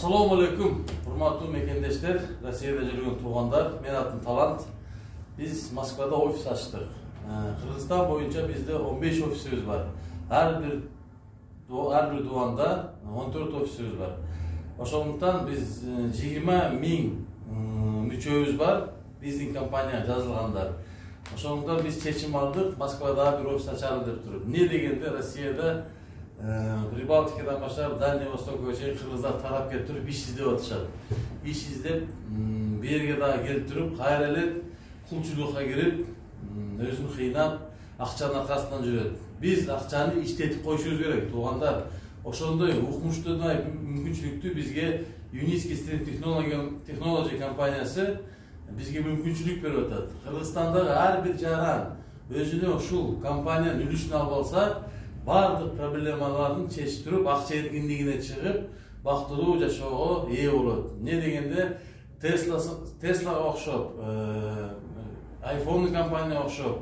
Assalamu alaikum, hurmatlı mekendeshler, Rossiyada жүрген tuğanlar, men atım Talant. Biz Moskvada ofis açtık. Kırgızistan boyunca bizde 15 ofisimiz var. Her bir duanda 14 ofisimiz var. Oşoндуктан biz 20.000 müçöbüz var. Bizim kompanya жазылгандар. Oşoндуктан biz çeçim aldık, Moskvada bir ofis açalım dep turup. Ne degende Rossiyada Прибалтикадан башлап Дальний Востокко чейин кыргыздар тарап келип туруп иш издеп атышат. Иш издеп берге дагы келип туруп кайра эле кулчулукка кирип, өзүн кыйнап, акчанын аркасынан жүрөт. Биз акчаны иштетип коюшубуз керек, туугандар. Ошондой укмуштуудай мүмкүнчүлүктү бизге Uniski Stream Technology компаниясы бизге мүмкүнчүлүк берип атат. Кыргызстандагы ар бир жаран өзүнө ушул компаниянын үлүшүн алып алса, бардык проблемаларын чечтирип, акча эркиндигине чыгып, бактылуу жашоого ээ болот. Не дегенде Tesla'га окшоп, iPhone компанияга окшоп,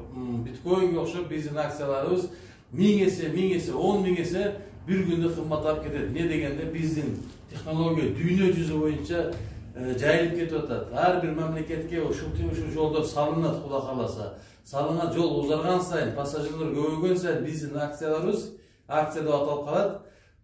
биткоинге окшоп биздин акцияларыбыз 1000 эсе, 10 000 эсе бир күндө кымбаттап кетет. Не дегенде биздин технология дүйнө жүзү боюнча жайылып кетип атат. Ар бир мамлекетке ушул жолдор салынат, Кудай кааласа. Салынган жол узарган сайын, пассажирлер көбөйгөн сайын биздин акцияларыбыз акция деп аталып калат.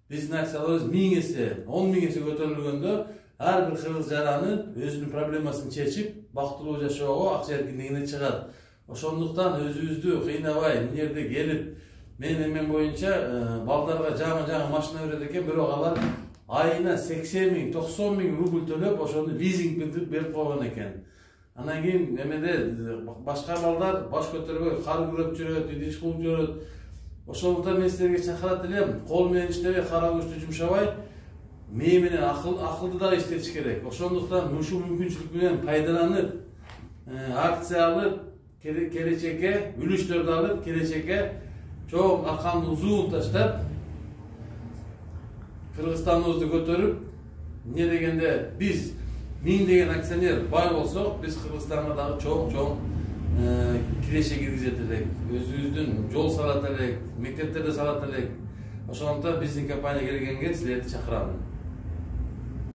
Биздин акцияларыбыз 1000 эсе, 10 000 эсе көтөрүлгөндө ар бир кыргыз жараны өзүнүн проблемасын чечип, бактылуу жашоого, акча эркиндигине чыгат. Ошондуктан өзүбүздү кыйнабай, мына жерде келип, менин эмен боюнча балдарга жаңы машина берет экен, бирок алар айына 80 000, 90 000 рубль төлөп, ошону лизинг берип койгон экен. Анан кийин эмеде башка балдар баш көтөрбөй, кар күрөп жүрөт, идиш кылып жүрөт. Ошондуктан мен силерге чакырат элем, кол менен иштебей, кара күчтү жумшабай, мээ менен акылды да иштетиш керек. Ошондуктан ушул мүмкүнчүлүк менен пайдаланып, акция алып, келечекке, үлүштөрдү алып, келечекке чоң арканды узун таштап, Кыргызстаныбызды көтөрүп, эмне дегенде биз 1000 деген акционер бай болсок, биз Кыргызстанга дагы чоң киреше киргизет элек, өзүбүздүн жол салат элек, мектептерди салат элек. Ошондуктан биздин компания келгенге силерди чакырамын.